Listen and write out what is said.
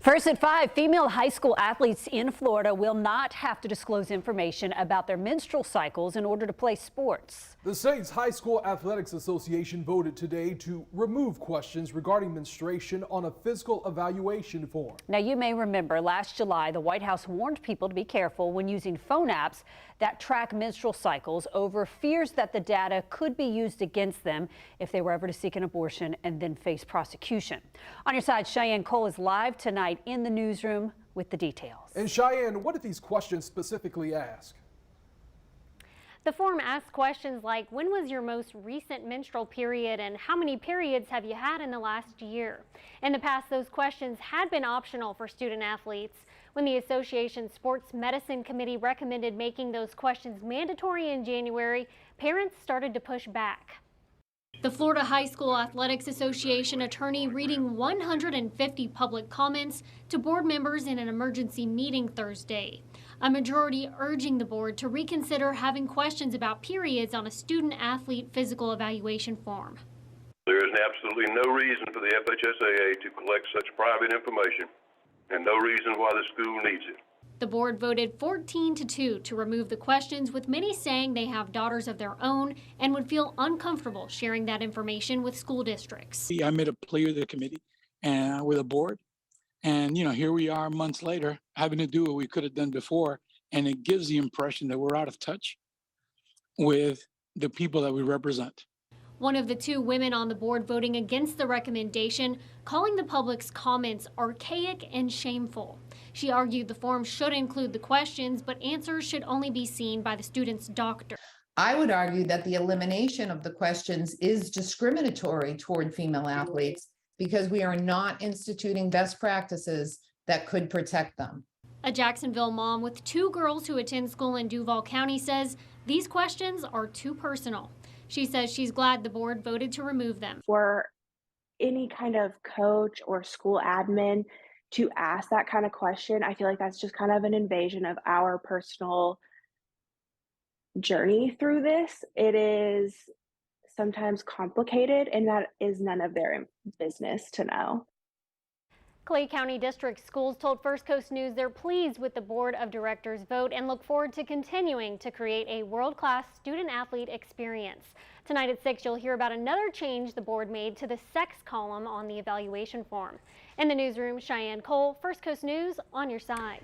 First at 5, female high school athletes in Florida will not have to disclose information about their menstrual cycles in order to play sports. The state's High School Athletics Association voted today to remove questions regarding menstruation on a physical evaluation form. Now, you may remember last July, the White House warned people to be careful when using phone apps that track menstrual cycles over fears that the data could be used against them if they were ever to seek an abortion and then face prosecution. On your side, Cheyenne Cole is live tonight in the newsroom with the details. And Cheyenne, what did these questions specifically ask? The form asks questions like, when was your most recent menstrual period and how many periods have you had in the last year? In the past, those questions had been optional for student athletes. When the association's Sports Medicine Committee recommended making those questions mandatory in January, parents started to push back. The Florida High School Athletics Association attorney reading 150 public comments to board members in an emergency meeting Thursday. A majority urging the board to reconsider having questions about periods on a student-athlete physical evaluation form. There is absolutely no reason for the FHSAA to collect such private information and no reason why the school needs it. The board voted 14-2 to remove the questions, with many saying they have daughters of their own and would feel uncomfortable sharing that information with school districts. I made a plea with the committee and with the board. And, here we are months later having to do what we could have done before. And it gives the impression that we're out of touch with the people that we represent. One of the two women on the board voting against the recommendation, calling the public's comments archaic and shameful. She argued the form should include the questions, but answers should only be seen by the student's doctor. I would argue that the elimination of the questions is discriminatory toward female athletes because we are not instituting best practices that could protect them. A Jacksonville mom with two girls who attend school in Duval County says these questions are too personal. She says she's glad the board voted to remove them. For any kind of coach or school admin to ask that kind of question, I feel like that's just kind of an invasion of our personal journey through this. It is sometimes complicated, and that is none of their business to know. Clay County District Schools told First Coast News they're pleased with the Board of Directors vote and look forward to continuing to create a world-class student-athlete experience. Tonight at 6, you'll hear about another change the board made to the sex column on the evaluation form. In the newsroom, Cheyenne Cole, First Coast News, on your side.